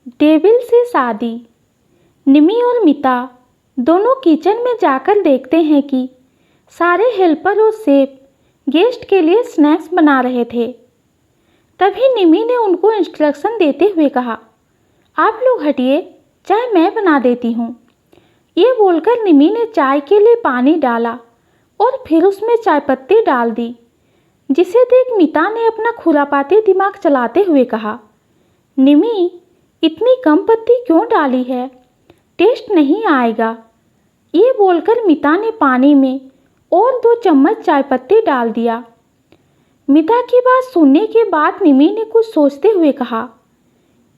Devil से शादी। निमी और मिता दोनों किचन में जाकर देखते हैं कि सारे हेल्पर और शेफ गेस्ट के लिए स्नैक्स बना रहे थे। तभी निमी ने उनको इंस्ट्रक्शन देते हुए कहा, आप लोग हटिए, चाय मैं बना देती हूँ। ये बोलकर निमी ने चाय के लिए पानी डाला और फिर उसमें चाय पत्ती डाल दी, जिसे देख मिता ने अपना खुरापाती दिमाग चलाते हुए कहा, निमी इतनी कम पत्ती क्यों डाली है, टेस्ट नहीं आएगा। ये बोलकर मिता ने पानी में और 2 चम्मच चाय पत्ती डाल दिया। मिता की बात सुनने के बाद निमी ने कुछ सोचते हुए कहा,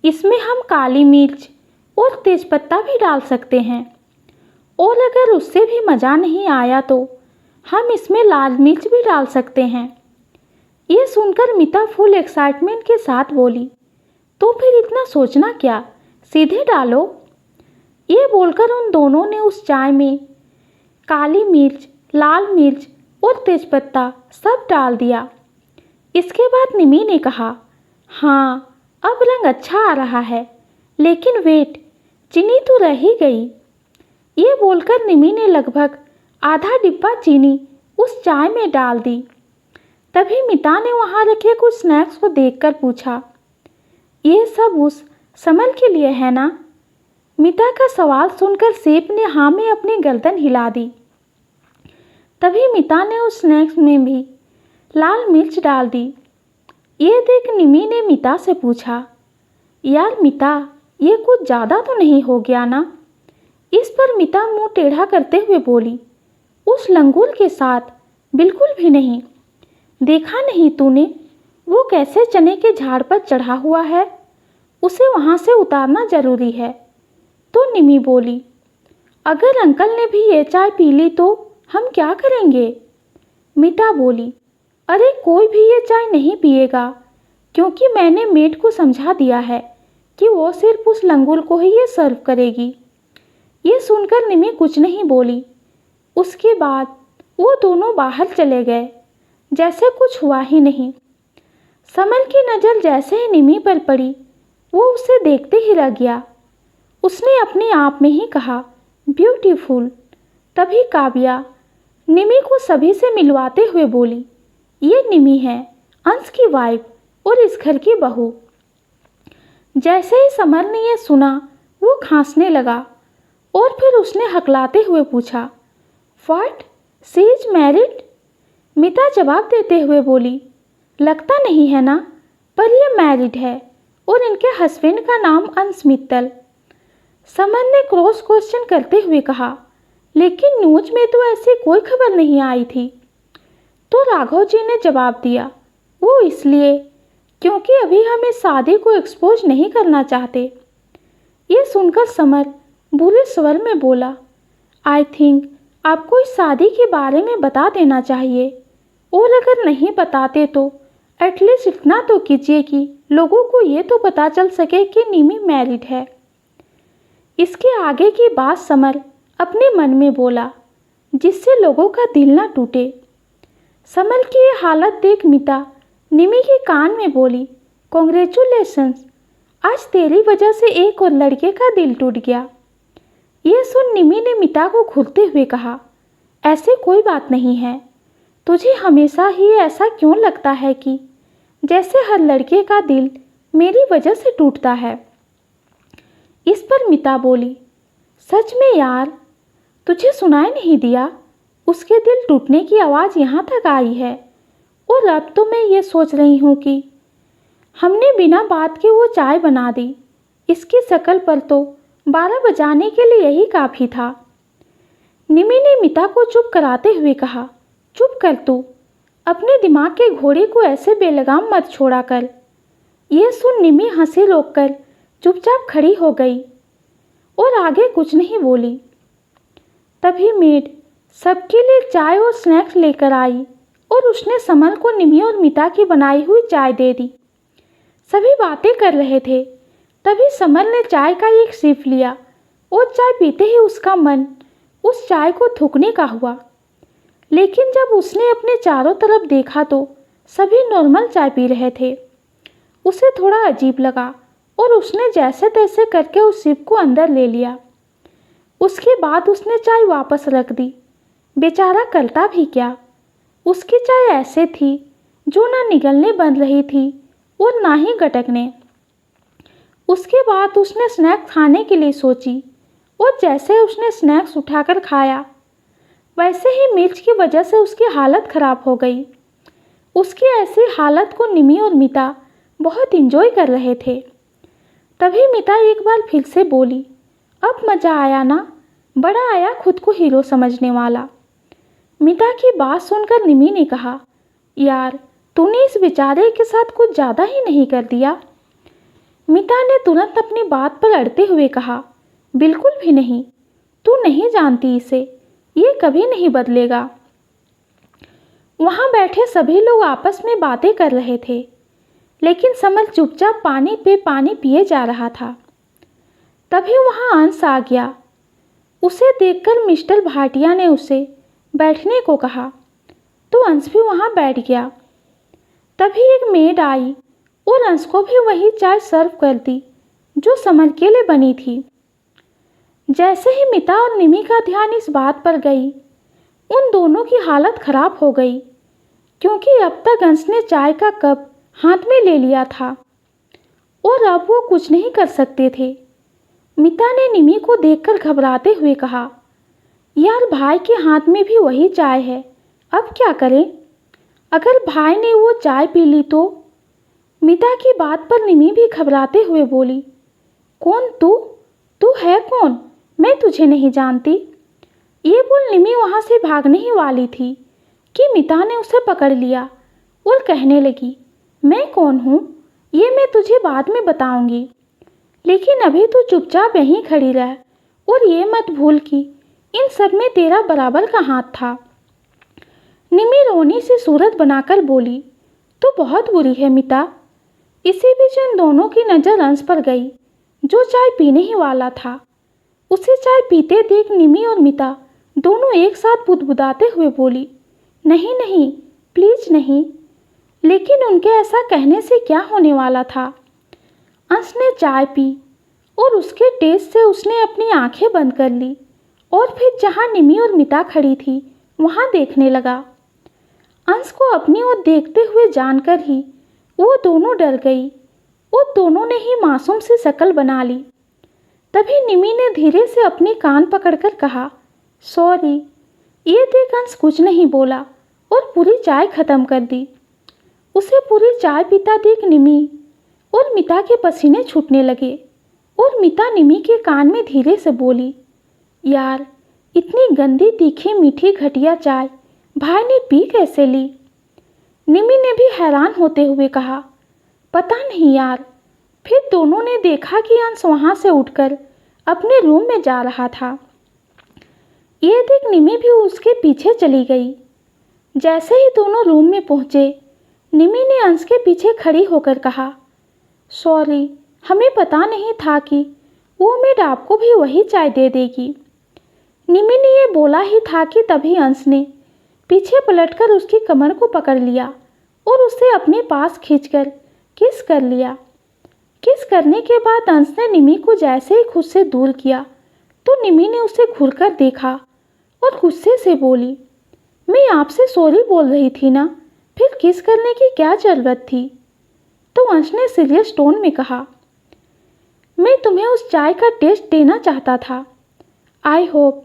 इसमें हम काली मिर्च और तेज़पत्ता भी डाल सकते हैं, और अगर उससे भी मज़ा नहीं आया तो हम इसमें लाल मिर्च भी डाल सकते हैं। ये सुनकर मिता फुल एक्साइटमेंट के साथ बोली, तो फिर इतना सोचना क्या, सीधे डालो। ये बोलकर उन दोनों ने उस चाय में काली मिर्च, लाल मिर्च और तेज़पत्ता सब डाल दिया। इसके बाद निमी ने कहा, हाँ अब रंग अच्छा आ रहा है, लेकिन वेट, चीनी तो रह ही गई। ये बोलकर निमी ने लगभग आधा डिब्बा चीनी उस चाय में डाल दी। तभी मिता ने वहाँ रखे कुछ स्नैक्स को देखकर पूछा, ये सब उस समर के लिए है ना? मिता का सवाल सुनकर शेफ ने हाँ में अपनी गर्दन हिला दी। तभी मिता ने उस स्नैक्स में भी लाल मिर्च डाल दी। ये देख निमी ने मिता से पूछा, यार मिता, ये कुछ ज़्यादा तो नहीं हो गया ना? इस पर मिता मुंह टेढ़ा करते हुए बोली, उस लंगूर के साथ बिल्कुल भी नहीं। देखा नहीं तूने, वो कैसे चने के झाड़ पर चढ़ा हुआ है, उसे वहाँ से उतारना जरूरी है। तो निमी बोली, अगर अंकल ने भी ये चाय पी ली तो हम क्या करेंगे? मिता बोली, अरे कोई भी ये चाय नहीं पिएगा, क्योंकि मैंने मेड को समझा दिया है कि वो सिर्फ उस लंगूर को ही ये सर्व करेगी। ये सुनकर निमी कुछ नहीं बोली। उसके बाद वो दोनों बाहर चले गए, जैसे कुछ हुआ ही नहीं। समर की नज़र जैसे ही निमी पर पड़ी, वो उसे देखते ही रह गया। उसने अपने आप में ही कहा, ब्यूटीफुल। तभी काव्या निमी को सभी से मिलवाते हुए बोली, ये निमी है, अंश की वाइफ और इस घर की बहू। जैसे ही समर ने यह सुना, वो खांसने लगा और फिर उसने हकलाते हुए पूछा, व्हाट, शी इज मैरिड? मिता जवाब देते हुए बोली, लगता नहीं है ना, पर यह मैरिड है और इनके हस्बैंड का नाम अंश मित्तल। समर ने क्रॉस क्वेश्चन करते हुए कहा, लेकिन न्यूज में तो ऐसी कोई खबर नहीं आई थी। तो राघव जी ने जवाब दिया, वो इसलिए क्योंकि अभी हम इस शादी को एक्सपोज नहीं करना चाहते। ये सुनकर समर बुरे स्वर में बोला, आई थिंक आपको इस शादी के बारे में बता देना चाहिए, और अगर नहीं बताते तो एटलीस्ट इतना तो कीजिए कि लोगों को ये तो पता चल सके कि निमी मैरिड है। इसके आगे की बात समर अपने मन में बोला, जिससे लोगों का दिल ना टूटे। समर की ये हालत देख मिता निमी के कान में बोली, कॉन्ग्रेचुलेशंस, आज तेरी वजह से एक और लड़के का दिल टूट गया। ये सुन निमी ने मिता को घूरते हुए कहा, ऐसे कोई बात नहीं है, तुझे हमेशा ही ऐसा क्यों लगता है कि जैसे हर लड़के का दिल मेरी वजह से टूटता है? इस पर मिता बोली, सच में यार, तुझे सुनाई नहीं दिया? उसके दिल टूटने की आवाज़ यहाँ तक आई है, और अब तो मैं ये सोच रही हूँ कि हमने बिना बात के वो चाय बना दी। इसकी शक्ल पर तो 12 बजाने के लिए यही काफ़ी था। निमी ने मिता को चुप कराते हुए कहा, चुप कर तू, अपने दिमाग के घोड़े को ऐसे बेलगाम मत छोड़ा कर। ये सुन निमी हंसी रोककर चुपचाप खड़ी हो गई और आगे कुछ नहीं बोली। तभी मेड सबके लिए चाय और स्नैक्स लेकर आई और उसने समर को निमी और मिता की बनाई हुई चाय दे दी। सभी बातें कर रहे थे। तभी समर ने चाय का एक सिप लिया और चाय पीते ही उसका मन उस चाय को थूकने का हुआ। लेकिन जब उसने अपने चारों तरफ देखा तो सभी नॉर्मल चाय पी रहे थे। उसे थोड़ा अजीब लगा और उसने जैसे तैसे करके उस शिप को अंदर ले लिया। उसके बाद उसने चाय वापस रख दी। बेचारा करता भी क्या, उसकी चाय ऐसे थी जो ना निगलने बन रही थी और ना ही गटकने। उसके बाद उसने स्नैक्स खाने के लिए सोची और जैसे उसने स्नैक्स उठाकर खाया वैसे ही मिर्च की वजह से उसकी हालत ख़राब हो गई। उसकी ऐसी हालत को निमी और मिता बहुत इंजॉय कर रहे थे। तभी मिता एक बार फिर से बोली, अब मज़ा आया ना, बड़ा आया खुद को हीरो समझने वाला। मिता की बात सुनकर निमी ने कहा, यार तूने इस बेचारे के साथ कुछ ज़्यादा ही नहीं कर दिया। मिता ने तुरंत अपनी बात पर अड़ते हुए कहा, बिल्कुल भी नहीं, तू नहीं जानती इसे, ये कभी नहीं बदलेगा। वहाँ बैठे सभी लोग आपस में बातें कर रहे थे, लेकिन समर चुपचाप पानी पे पानी पिए जा रहा था। तभी वहाँ अंश आ गया। उसे देखकर मिस्टर भाटिया ने उसे बैठने को कहा तो अंश भी वहाँ बैठ गया। तभी एक मेड आई और अंश को भी वही चाय सर्व कर दी जो समर के लिए बनी थी। जैसे ही मिता और निमी का ध्यान इस बात पर गई, उन दोनों की हालत खराब हो गई, क्योंकि अब तक अंश ने चाय का कप हाथ में ले लिया था और अब वो कुछ नहीं कर सकते थे। मिता ने निमी को देखकर घबराते हुए कहा, यार भाई के हाथ में भी वही चाय है, अब क्या करें? अगर भाई ने वो चाय पी ली तो? मिता की बात पर निमी भी घबराते हुए बोली, कौन तू? तू है कौन? मैं तुझे नहीं जानती। ये बोल निमी वहाँ से भागने ही वाली थी कि मिता ने उसे पकड़ लिया और कहने लगी, मैं कौन हूँ ये मैं तुझे बाद में बताऊंगी, लेकिन अभी तू चुपचाप यहीं खड़ी रह और ये मत भूल कि इन सब में तेरा बराबर का हाथ था। निमी रोनी से सूरत बनाकर बोली, तो बहुत बुरी है मिता। इसी बीच इन दोनों की नज़र अंश पर गई जो चाय पीने ही वाला था। उसे चाय पीते देख निमी और मिता दोनों एक साथ बुदबुदाते हुए बोली, नहीं नहीं प्लीज़ नहीं। लेकिन उनके ऐसा कहने से क्या होने वाला था। अंश ने चाय पी और उसके टेस्ट से उसने अपनी आंखें बंद कर ली और फिर जहाँ निमी और मिता खड़ी थी वहाँ देखने लगा। अंश को अपनी ओर देखते हुए जानकर ही वो दोनों डर गई और दोनों ने ही मासूम सी शक्ल बना ली। तभी निमी ने धीरे से अपनी कान पकड़कर कहा, सॉरी। ये देख अंश कुछ नहीं बोला और पूरी चाय खत्म कर दी। उसे पूरी चाय पीता देख निमी और मिता के पसीने छूटने लगे और मिता निमी के कान में धीरे से बोली, यार इतनी गंदी तीखी मीठी घटिया चाय भाई ने पी कैसे ली? निमी ने भी हैरान होते हुए कहा, पता नहीं यार। फिर दोनों ने देखा कि अंश वहाँ से उठकर अपने रूम में जा रहा था। ये देख निमी भी उसके पीछे चली गई। जैसे ही दोनों रूम में पहुँचे, निमी ने अंश के पीछे खड़ी होकर कहा, सॉरी, हमें पता नहीं था कि वो मेड आपको भी वही चाय दे देगी। निमी ने ये बोला ही था कि तभी अंश ने पीछे पलटकर उसकी कमर को पकड़ लिया और उसे अपने पास खींचकर किस कर लिया। किस करने के बाद अंश ने निमी को जैसे ही खुद से दूर किया तो निमी ने उसे घूरकर देखा और गुस्से से बोली, मैं आपसे सॉरी बोल रही थी ना, फिर किस करने की क्या ज़रूरत थी? तो अंश ने सीरियस टोन में कहा, मैं तुम्हें उस चाय का टेस्ट देना चाहता था। आई होप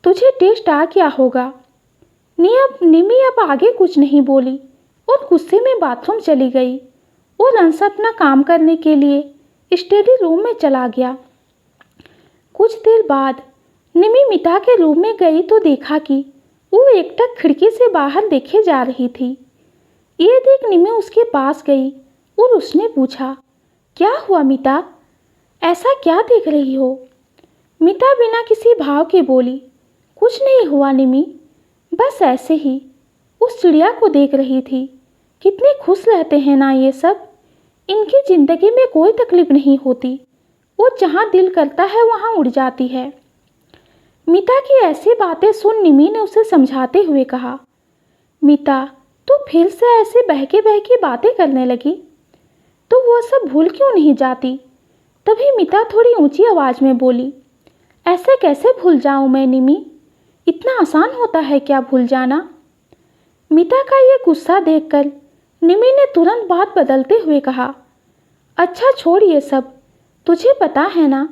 तुझे टेस्ट आ गया होगा। निमी अब आगे कुछ नहीं बोली और गुस्से में बाथरूम चली गई और अंश अपना काम करने के लिए स्टडी रूम में चला गया। कुछ देर बाद निमी मिता के रूम में गई तो देखा कि वो एकटक खिड़की से बाहर देखे जा रही थी। ये देख निमी उसके पास गई और उसने पूछा, क्या हुआ मिता, ऐसा क्या देख रही हो? मिता बिना किसी भाव के बोली, कुछ नहीं हुआ निमी, बस ऐसे ही उस चिड़िया को देख रही थी। कितने खुश रहते हैं ना ये सब, इनकी ज़िंदगी में कोई तकलीफ नहीं होती, वो जहाँ दिल करता है वहाँ उड़ जाती है। मिता की ऐसी बातें सुन निमी ने उसे समझाते हुए कहा, मिता तू फिर से ऐसे बहके बहके बातें करने लगी, तो वो सब भूल क्यों नहीं जाती तभी मिता थोड़ी ऊंची आवाज़ में बोली, ऐसे कैसे भूल जाऊं मैं निमी? इतना आसान होता है क्या भूल जाना? मिता का ये गुस्सा देखकर निमी ने तुरंत बात बदलते हुए कहा, अच्छा छोड़ ये सब, तुझे पता है ना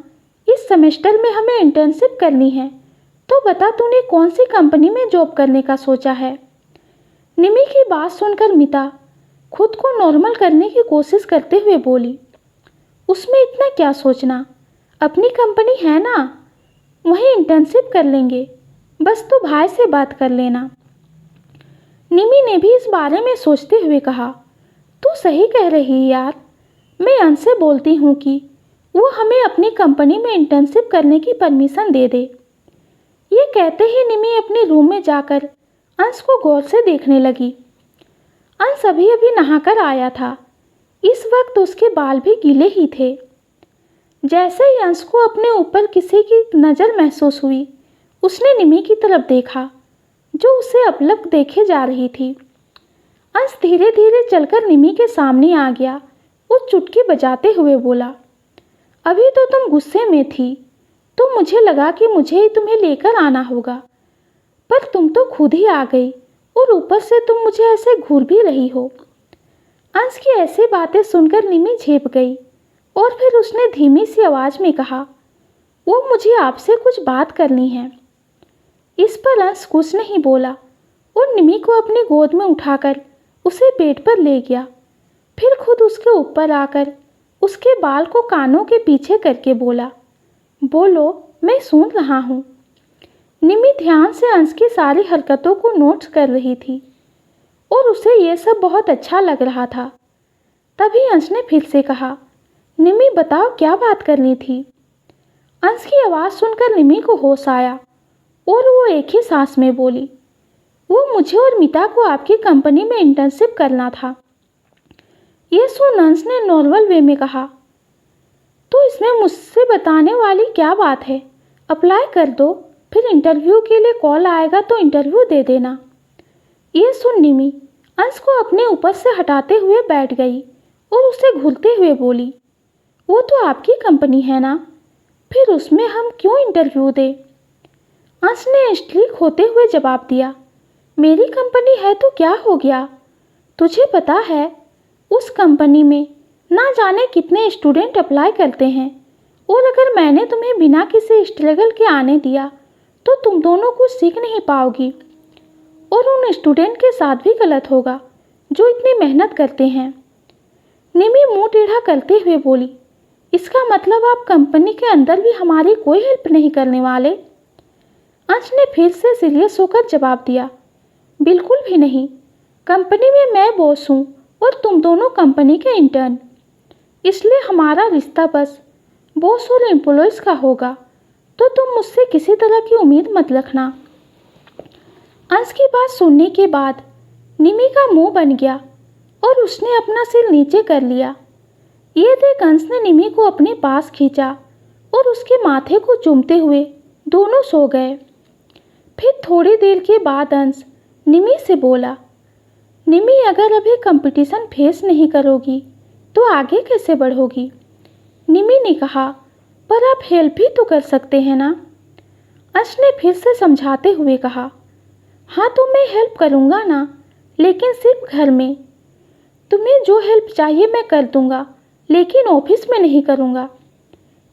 इस सेमेस्टर में हमें इंटर्नशिप करनी है, तो बता तूने कौन सी कंपनी में जॉब करने का सोचा है? निमी की बात सुनकर मिता खुद को नॉर्मल करने की कोशिश करते हुए बोली, उसमें इतना क्या सोचना, अपनी कंपनी है ना, वहीं इंटर्नशिप कर लेंगे, बस तू भाई से बात कर लेना। निमी ने भी इस बारे में सोचते हुए कहा, तू सही कह रही यार, मैं अंश से बोलती हूँ कि वो हमें अपनी कंपनी में इंटर्नशिप करने की परमिशन दे दे। ये कहते ही निमी अपने रूम में जाकर अंश को गौर से देखने लगी। अंश अभी अभी नहाकर आया था, इस वक्त उसके बाल भी गीले ही थे। जैसे ही अंश को अपने ऊपर किसी की नज़र महसूस हुई, उसने निमी की तरफ देखा जो उसे अपलक देखे जा रही थी। अंश धीरे धीरे चलकर निमी के सामने आ गया और चुटकी बजाते हुए बोला, अभी तो तुम गुस्से में थी, तो मुझे लगा कि मुझे ही तुम्हें लेकर आना होगा, पर तुम तो खुद ही आ गई और ऊपर से तुम मुझे ऐसे घूर भी रही हो। अंश की ऐसी बातें सुनकर निमी झेप गई और फिर उसने धीमी सी आवाज़ में कहा, वो मुझे आपसे कुछ बात करनी है। इस पर अंश कुछ नहीं बोला और निमी को अपनी गोद में उठाकर उसे बेड पर ले गया, फिर खुद उसके ऊपर आकर उसके बाल को कानों के पीछे करके बोला, बोलो, मैं सुन रहा हूँ। निमी ध्यान से अंश की सारी हरकतों को नोट कर रही थी और उसे यह सब बहुत अच्छा लग रहा था। तभी अंश ने फिर से कहा, निमी बताओ क्या बात करनी थी? अंश की आवाज़ सुनकर निमी को होश आया और वो एक ही सांस में बोली, वो मुझे और मिता को आपकी कंपनी में इंटर्नशिप करना था। ये सुन अंश ने नॉर्मल वे में कहा, तो इसमें मुझसे बताने वाली क्या बात है? अप्लाई कर दो, फिर इंटरव्यू के लिए कॉल आएगा तो इंटरव्यू दे देना। ये सुन निमी अंश को अपने ऊपर से हटाते हुए बैठ गई और उसे घूरते हुए बोली, वो तो आपकी कंपनी है ना, फिर उसमें हम क्यों इंटरव्यू दें? अंश ने स्ट्रीक होते हुए जवाब दिया, मेरी कंपनी है तो क्या हो गया? तुझे पता है उस कंपनी में ना जाने कितने स्टूडेंट अप्लाई करते हैं, और अगर मैंने तुम्हें बिना किसी स्ट्रगल के आने दिया तो तुम दोनों कुछ सीख नहीं पाओगी, और उन स्टूडेंट के साथ भी गलत होगा जो इतनी मेहनत करते हैं। निमी मुंह टेढ़ा करते हुए बोली, इसका मतलब आप कंपनी के अंदर भी हमारी कोई हेल्प नहीं करने वाले? अंश ने फिर से सीरियस होकर जवाब दिया, बिल्कुल भी नहीं, कंपनी में मैं बॉस हूँ और तुम दोनों कंपनी के इंटर्न, इसलिए हमारा रिश्ता बस बॉस और एम्प्लॉयज़ का होगा, तो तुम मुझसे किसी तरह की उम्मीद मत रखना। अंश की बात सुनने के बाद निमी का मुंह बन गया और उसने अपना सिर नीचे कर लिया। ये देख अंश ने निमी को अपने पास खींचा और उसके माथे को चूमते हुए दोनों सो गए। फिर थोड़ी देर के बाद अंश निमी से बोला, निमी अगर अभी कंपटीशन फेस नहीं करोगी तो आगे कैसे बढ़ोगी? निमी ने कहा, पर आप हेल्प भी तो कर सकते हैं ना। अंश ने फिर से समझाते हुए कहा, हाँ तो मैं हेल्प करूँगा ना, लेकिन सिर्फ घर में। तुम्हें जो हेल्प चाहिए मैं कर दूँगा, लेकिन ऑफिस में नहीं करूँगा।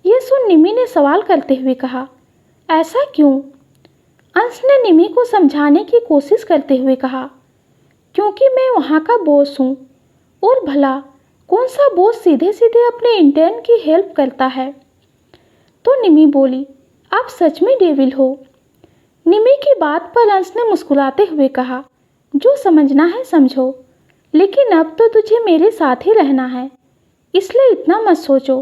ये सुन निमी ने सवाल करते हुए कहा, ऐसा क्यों? अंश ने निमी को समझाने की कोशिश करते हुए कहा, क्योंकि मैं वहाँ का बॉस हूँ, और भला कौन सा बॉस सीधे सीधे अपने इंटर्न की हेल्प करता है? तो निमी बोली, आप सच में डेविल हो। निमी की बात पर अंश ने मुस्कुराते हुए कहा, जो समझना है समझो, लेकिन अब तो तुझे मेरे साथ ही रहना है, इसलिए इतना मत सोचो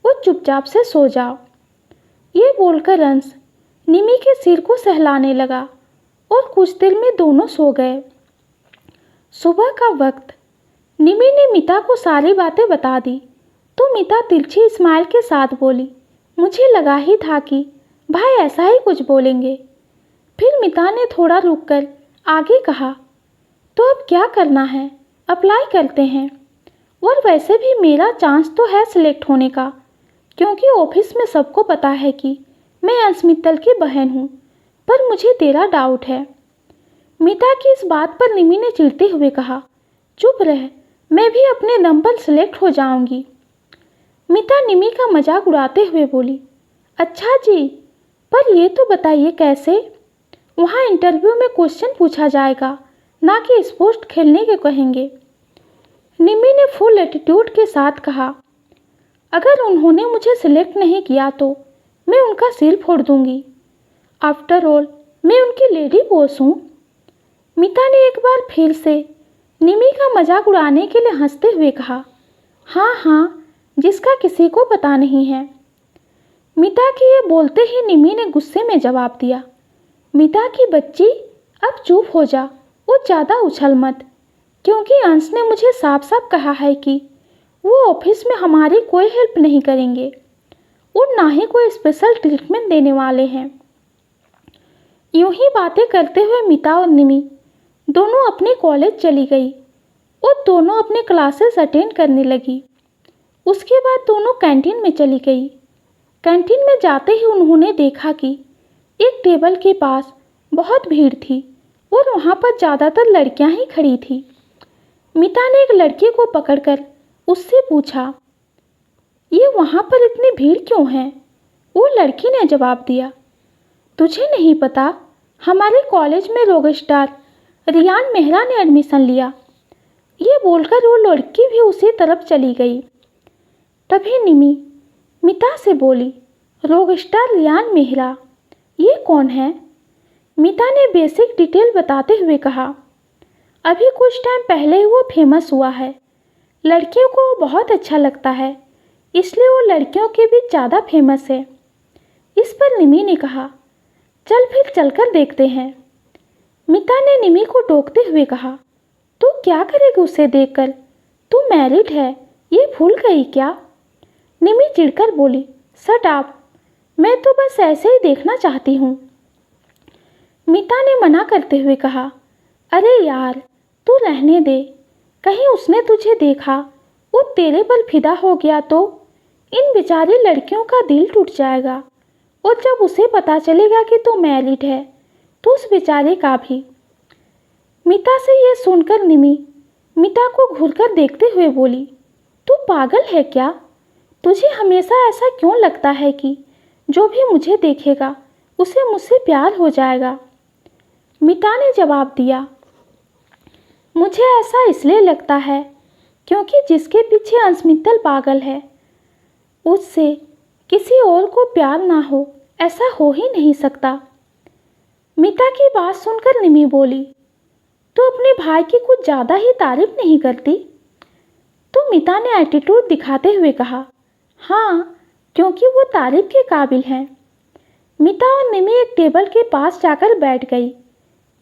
और चुपचाप से सो जाओ। ये बोलकर अंश निमी के सिर को सहलाने लगा और कुछ देर में दोनों सो गए। सुबह का वक्त निमी ने मिता को सारी बातें बता दी तो मिता तिरछी स्माइल के साथ बोली, मुझे लगा ही था कि भाई ऐसा ही कुछ बोलेंगे। फिर मिता ने थोड़ा रुककर आगे कहा, तो अब क्या करना है? अप्लाई करते हैं, और वैसे भी मेरा चांस तो है सिलेक्ट होने का, क्योंकि ऑफिस में सबको पता है कि मैं अंश मित्तल की बहन हूँ, पर मुझे तेरा डाउट है। मीता की इस बात पर निमी ने चिढ़ते हुए कहा, चुप रह, मैं भी अपने दम पर सिलेक्ट हो जाऊंगी। मीता निमी का मजाक उड़ाते हुए बोली, अच्छा जी, पर ये तो बताइए कैसे? वहाँ इंटरव्यू में क्वेश्चन पूछा जाएगा, ना कि स्पोर्ट्स खेलने के कहेंगे। निमी ने फुल एटीट्यूड के साथ कहा, अगर उन्होंने मुझे सिलेक्ट नहीं किया तो मैं उनका सिर फोड़ दूंगी। आफ्टर ऑल मैं उनकी लेडी बॉस हूँ। मीता ने एक बार फिर से निमी का मजाक उड़ाने के लिए हंसते हुए कहा, हाँ हाँ, जिसका किसी को पता नहीं है। मीता के ये बोलते ही निमी ने गुस्से में जवाब दिया, मीता की बच्ची, अब चुप हो जा और ज़्यादा उछल मत, क्योंकि अंश ने मुझे साफ साफ कहा है कि वो ऑफिस में हमारी कोई हेल्प नहीं करेंगे और ना ही कोई स्पेशल ट्रीटमेंट देने वाले हैं। यूं ही बातें करते हुए मीता और निमी दोनों अपने कॉलेज चली गई और दोनों अपने क्लासेस अटेंड करने लगी। उसके बाद दोनों कैंटीन में चली गई। कैंटीन में जाते ही उन्होंने देखा कि एक टेबल के पास बहुत भीड़ थी और वहाँ पर ज़्यादातर लड़कियाँ ही खड़ी थी। मीता ने एक लड़की को पकड़कर उससे पूछा, ये वहाँ पर इतनी भीड़ क्यों है? वो लड़की ने जवाब दिया, तुझे नहीं पता, हमारे कॉलेज में रॉक स्टार रियान मेहरा ने एडमिशन लिया। ये बोलकर वो लड़की भी उसी तरफ चली गई। तभी निमी मीता से बोली, रॉक स्टार रियान मेहरा, ये कौन है? मीता ने बेसिक डिटेल बताते हुए कहा, अभी कुछ टाइम पहले ही वो फेमस हुआ है। लड़कियों को वो बहुत अच्छा लगता है, इसलिए वो लड़कियों के बीच ज़्यादा फेमस है। इस पर निमी ने कहा, चल फिर चलकर देखते हैं। मीता ने निमी को टोकते हुए कहा, तू क्या करेगी उसे देखकर? तू मैरिड है, ये भूल गई क्या? निमी चिढ़कर बोली, शट अप, मैं तो बस ऐसे ही देखना चाहती हूँ। मीता ने मना करते हुए कहा, अरे यार, तू रहने दे, कहीं उसने तुझे देखा वो तेरे पर फिदा हो गया तो इन बेचारी लड़कियों का दिल टूट जाएगा, और जब उसे पता चलेगा कि तू मैरिड है तो उस बेचारे का भी। मीता से ये सुनकर निमी मीता को घूरकर देखते हुए बोली, तू पागल है क्या? तुझे हमेशा ऐसा क्यों लगता है कि जो भी मुझे देखेगा उसे मुझसे प्यार हो जाएगा? मीता ने जवाब दिया, मुझे ऐसा इसलिए लगता है क्योंकि जिसके पीछे अंश मित्तल पागल है, उससे किसी और को प्यार ना हो, ऐसा हो ही नहीं सकता। मीता की बात सुनकर निमी बोली, तू अपने भाई की कुछ ज़्यादा ही तारीफ नहीं करती? तो मीता ने एटीट्यूड दिखाते हुए कहा, हाँ, क्योंकि वो तारीफ के काबिल हैं। मीता और निमी एक टेबल के पास जाकर बैठ गई।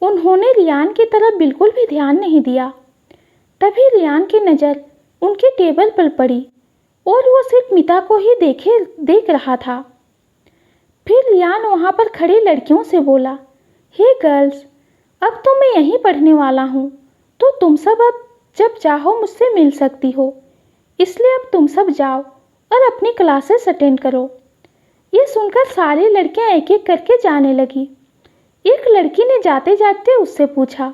उन्होंने रियान की तरफ बिल्कुल भी ध्यान नहीं दिया। तभी रियान की नज़र उनके टेबल पर पड़ी और वो सिर्फ मीता को ही देख रहा था। फिर रियान वहाँ पर खड़ी लड़कियों से बोला, हे गर्ल्स, अब तो मैं यहीं पढ़ने वाला हूँ, तो तुम सब अब जब चाहो मुझसे मिल सकती हो, इसलिए अब तुम सब जाओ और अपनी क्लासेस अटेंड करो। ये सुनकर सारी लड़कियाँ एक एक करके जाने लगी। एक लड़की ने जाते जाते उससे पूछा,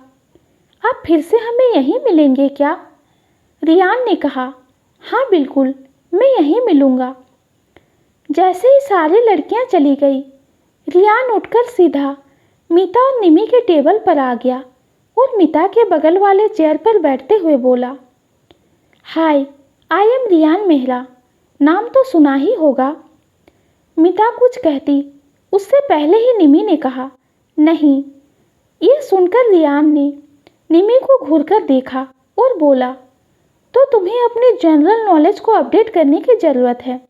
आप फिर से हमें यहीं मिलेंगे क्या? रियान ने कहा, हाँ बिल्कुल, मैं यहीं मिलूँगा। जैसे ही सारी लड़कियां चली गई, रियान उठकर सीधा मीता और निमी के टेबल पर आ गया और मीता के बगल वाले चेयर पर बैठते हुए बोला, हाय, आई एम रियान मेहरा, नाम तो सुना ही होगा। मीता कुछ कहती उससे पहले ही निमी ने कहा, नहीं। ये सुनकर रियान ने निमी को घूरकर देखा और बोला, तो तुम्हें अपने जनरल नॉलेज को अपडेट करने की ज़रूरत है।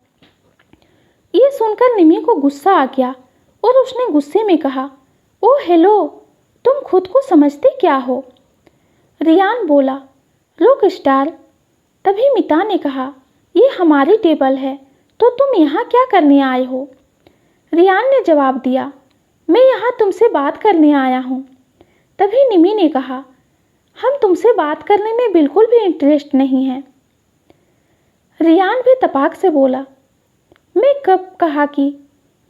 ये सुनकर निमी को गुस्सा आ गया और उसने गुस्से में कहा, ओह हेलो, तुम खुद को समझते क्या हो? रियान बोला, रॉक स्टार। तभी मीता ने कहा, ये हमारी टेबल है, तो तुम यहाँ क्या करने आए हो? रियान ने जवाब दिया, मैं यहाँ तुमसे बात करने आया हूँ। तभी निमी ने कहा, हम तुमसे बात करने में बिल्कुल भी इंटरेस्ट नहीं है। रियान भी तपाक से बोला, मैं कब कहा कि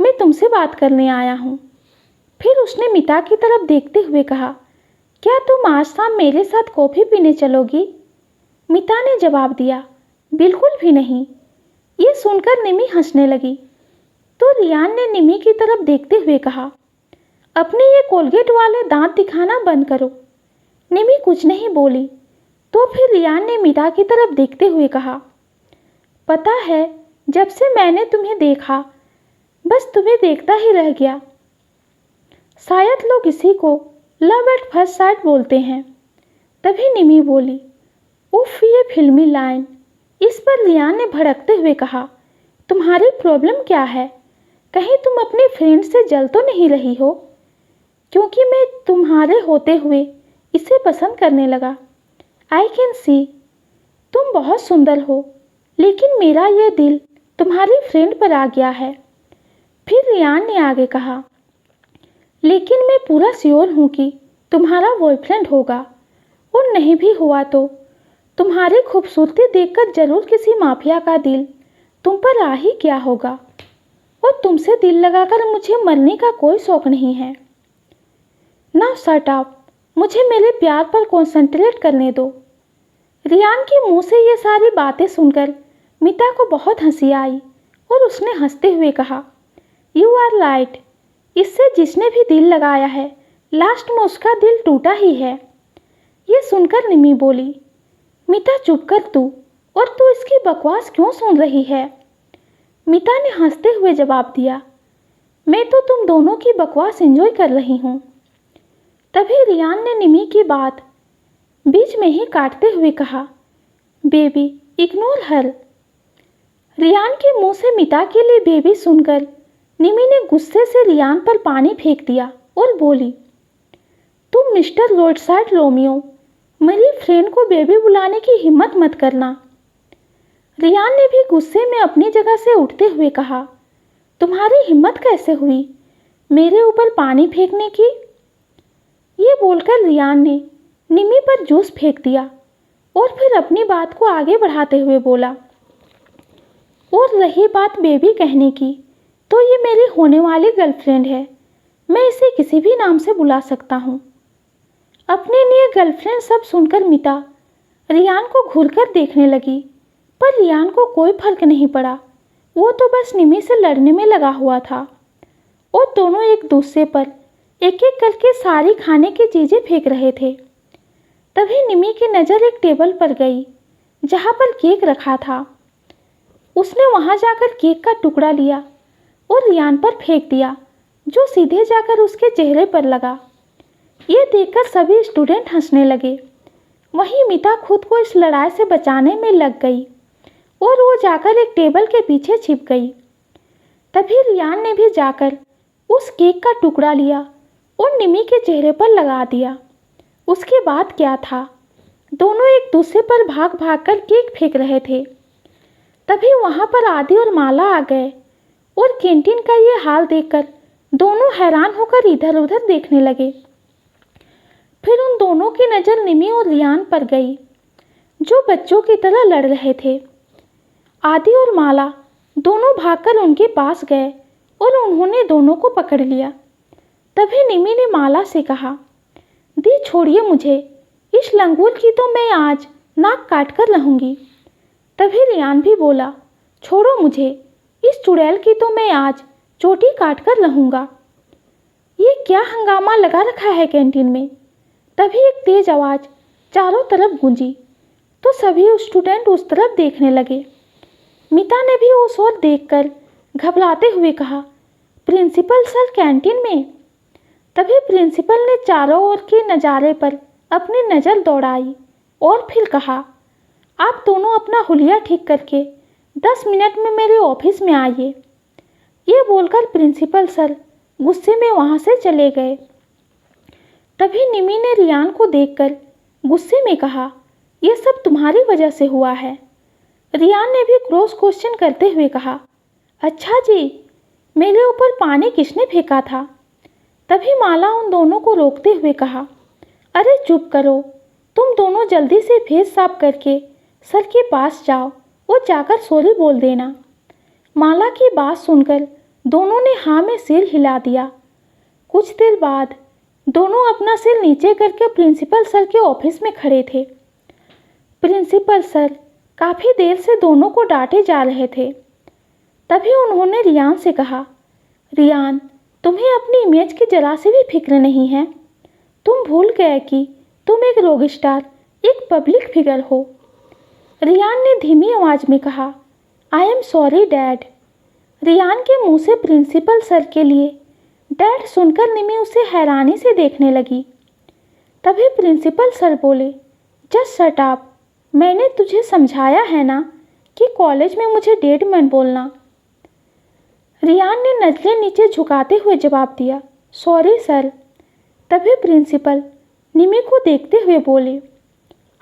मैं तुमसे बात करने आया हूँ। फिर उसने मिता की तरफ देखते हुए कहा, क्या तुम आज शाम मेरे साथ कॉफ़ी पीने चलोगी? मिता ने जवाब दिया, बिल्कुल भी नहीं। ये सुनकर निमी हंसने लगी। तो रियान ने निमी की तरफ देखते हुए कहा, अपने ये कोलगेट वाले दांत दिखाना बंद करो। निमी कुछ नहीं बोली। तो फिर रियान ने मिता की तरफ देखते हुए कहा, पता है जब से मैंने तुम्हें देखा बस तुम्हें देखता ही रह गया। शायद लोग इसी को लव एट फर्स्ट साइट बोलते हैं। तभी निमी बोली, उफ ये फिल्मी लाइन। इस पर रियान ने भड़कते हुए कहा, तुम्हारी प्रॉब्लम क्या है? कहीं तुम अपनी फ्रेंड से जल तो नहीं रही हो? क्योंकि मैं तुम्हारे होते हुए इसे पसंद करने लगा। आई कैन सी तुम बहुत सुंदर हो, लेकिन मेरा यह दिल तुम्हारी फ्रेंड पर आ गया है। फिर रियान ने आगे कहा, लेकिन मैं पूरा श्योर हूँ कि तुम्हारा बॉयफ्रेंड होगा, और नहीं भी हुआ तो तुम्हारी खूबसूरती देखकर जरूर किसी माफिया का दिल तुम पर आ ही गया होगा। और तुमसे दिल लगाकर मुझे मरने का कोई शौक नहीं है। नाउ शट अप, मुझे मेरे प्यार पर कॉन्सेंट्रेट करने दो। रियान के मुंह से ये सारी बातें सुनकर मिता को बहुत हंसी आई और उसने हंसते हुए कहा, यू आर राइट। इससे जिसने भी दिल लगाया है लास्ट में उसका दिल टूटा ही है। ये सुनकर निमी बोली, मिता चुप कर तू, और तू इसकी बकवास क्यों सुन रही है? मिता ने हंसते हुए जवाब दिया, मैं तो तुम दोनों की बकवास एंजॉय कर रही हूँ। तभी रियान ने निमी की बात बीच में ही काटते हुए कहा, बेबी इग्नोर हर। रियान के मुंह से मिता के लिए बेबी सुनकर निमी ने गुस्से से रियान पर पानी फेंक दिया और बोली, तुम मिस्टर रोडसाइड रोमियो मेरी फ्रेंड को बेबी बुलाने की हिम्मत मत करना। रियान ने भी गुस्से में अपनी जगह से उठते हुए कहा, तुम्हारी हिम्मत कैसे हुई मेरे ऊपर पानी फेंकने की? ये बोलकर रियान ने निमी पर जूस फेंक दिया और फिर अपनी बात को आगे बढ़ाते हुए बोला, और रही बात बेबी कहने की, तो ये मेरी होने वाली गर्लफ्रेंड है। मैं इसे किसी भी नाम से बुला सकता हूँ। अपने लिए गर्लफ्रेंड सब सुनकर मिता रियान को घूरकर देखने लगी, पर रियान को कोई फर्क नहीं पड़ा। वो तो बस निमी से लड़ने में लगा हुआ था और दोनों एक दूसरे पर एक एक करके सारी खाने की चीज़ें फेंक रहे थे। तभी निमी की नज़र एक टेबल पर गई जहाँ पर केक रखा था। उसने वहाँ जाकर केक का टुकड़ा लिया और रियान पर फेंक दिया, जो सीधे जाकर उसके चेहरे पर लगा। ये देखकर सभी स्टूडेंट हंसने लगे। वहीं मिता खुद को इस लड़ाई से बचाने में लग गई और वो जाकर एक टेबल के पीछे छिप गई। तभी रियान ने भी जाकर उस केक का टुकड़ा लिया और निमी के चेहरे पर लगा दिया। उसके बाद क्या था, दोनों एक दूसरे पर भाग भाग कर केक फेंक रहे थे। तभी वहाँ पर आदि और माला आ गए और कैंटीन का ये हाल देखकर दोनों हैरान होकर इधर उधर देखने लगे। फिर उन दोनों की नज़र निमी और रियान पर गई, जो बच्चों की तरह लड़ रहे थे। आदि और माला दोनों भागकर उनके पास गए और उन्होंने दोनों को पकड़ लिया। तभी निमी ने माला से कहा, दी छोड़िए मुझे, इस लंगूर की तो मैं आज नाक काट कर रहूँगी। तभी रियान भी बोला, छोड़ो मुझे, इस चुड़ैल की तो मैं आज चोटी काट कर रहूँगा। ये क्या हंगामा लगा रखा है कैंटीन में। तभी एक तेज आवाज़ चारों तरफ गूंजी तो सभी स्टूडेंट उस तरफ देखने लगे। मिता ने भी उस ओर देखकर घबराते हुए कहा, प्रिंसिपल सर कैंटीन में। तभी प्रिंसिपल ने चारों ओर के नज़ारे पर अपनी नज़र दौड़ाई और फिर कहा, आप दोनों अपना हुलिया ठीक करके 10 मिनट में मेरे ऑफिस में आइए। ये बोलकर प्रिंसिपल सर गुस्से में वहाँ से चले गए। तभी निमी ने रियान को देखकर गुस्से में कहा, यह सब तुम्हारी वजह से हुआ है। रियान ने भी क्रॉस क्वेश्चन करते हुए कहा, अच्छा जी, मेरे ऊपर पानी किसने फेंका था? तभी माला उन दोनों को रोकते हुए कहा, अरे चुप करो, तुम दोनों जल्दी से फेस साफ करके सर के पास जाओ और जाकर सॉरी बोल देना। माला की बात सुनकर दोनों ने हाँ में सिर हिला दिया। कुछ देर बाद दोनों अपना सिर नीचे करके प्रिंसिपल सर के ऑफिस में खड़े थे। प्रिंसिपल सर काफ़ी देर से दोनों को डांटे जा रहे थे। तभी उन्होंने रियान से कहा, रियान, तुम्हें अपनी इमेज की जरा से भी फिक्र नहीं है। तुम भूल गए कि तुम एक रॉक स्टार, एक पब्लिक फिगर हो। रियान ने धीमी आवाज़ में कहा, I am sorry dad. Riyan के मुंह से प्रिंसिपल सर के लिए डैड सुनकर निमी उसे हैरानी से देखने लगी। तभी प्रिंसिपल सर बोले, जस्ट शट अप। मैंने तुझे समझाया है ना कि कॉलेज में मुझे डैड मत बोलना। रियान ने नज़रें नीचे झुकाते हुए जवाब दिया, सॉरी सर। तभी प्रिंसिपल निमी को देखते हुए बोले,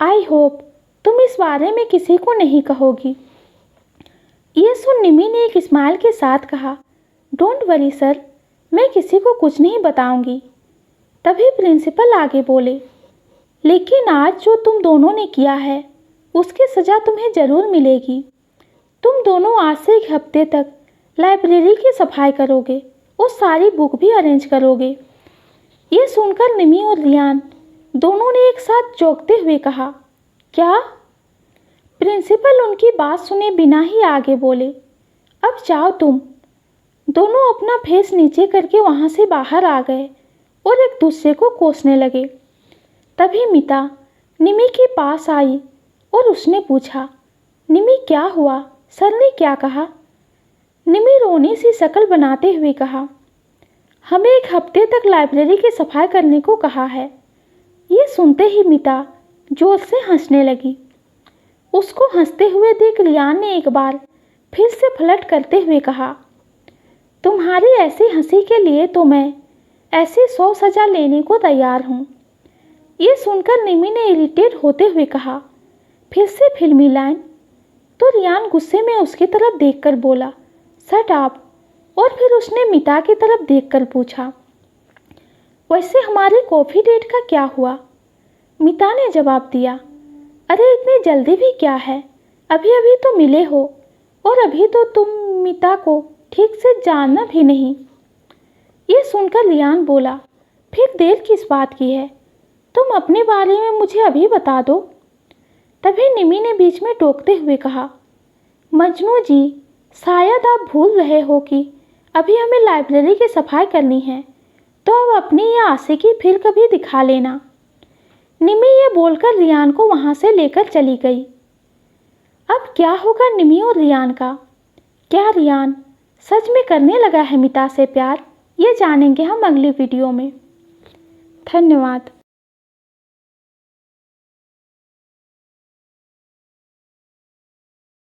आई होप तुम इस बारे में किसी को नहीं कहोगी। ये सुन निमी ने एक स्माइल के साथ कहा, डोंट वरी सर, मैं किसी को कुछ नहीं बताऊंगी। तभी प्रिंसिपल आगे बोले, लेकिन आज जो तुम दोनों ने किया है उसकी सज़ा तुम्हें ज़रूर मिलेगी। तुम दोनों आज से एक हफ्ते तक लाइब्रेरी की सफाई करोगे और सारी बुक भी अरेंज करोगे। ये सुनकर निमी और रियान दोनों ने एक साथ चौंकते हुए कहा, क्या? प्रिंसिपल उनकी बात सुने बिना ही आगे बोले, अब जाओ तुम। दोनों अपना फेस नीचे करके वहाँ से बाहर आ गए और एक दूसरे को कोसने लगे। तभी मिता निमी के पास आई और उसने पूछा, निमी क्या हुआ? सर ने क्या कहा? निमी रोनी सी शक्ल बनाते हुए कहा, हमें एक हफ्ते तक लाइब्रेरी की सफाई करने को कहा है। ये सुनते ही मिता जोर से हंसने लगी। उसको हंसते हुए देख रियान ने एक बार फिर से फ्लर्ट करते हुए कहा, तुम्हारी ऐसी हंसी के लिए तो मैं ऐसी 100 सज़ा लेने को तैयार हूँ। ये सुनकर निमी ने इरिटेट होते हुए कहा, फिर से फिल्मी लाइन। तो रियान गुस्से में उसकी तरफ देखकर बोला, शट अप। और फिर उसने मिता की तरफ देखकर पूछा, वैसे हमारे कॉफ़ी डेट का क्या हुआ? मिता ने जवाब दिया, अरे इतनी जल्दी भी क्या है, अभी अभी तो मिले हो और अभी तो तुम मिता को ठीक से जानना भी नहीं। ये सुनकर रियान बोला, फिर देर किस बात की है, तुम अपने बारे में मुझे अभी बता दो। तभी निमी ने बीच में टोकते हुए कहा, मजनू जी, शायद आप भूल रहे हो कि अभी हमें लाइब्रेरी की सफाई करनी है, तो अब अपनी ये आशिकी फिर कभी दिखा लेना। निमी ये बोलकर रियान को वहाँ से लेकर चली गई। अब क्या होगा निमी और रियान का? क्या रियान सच में करने लगा है मिता से प्यार? ये जानेंगे हम अगली वीडियो में। धन्यवाद।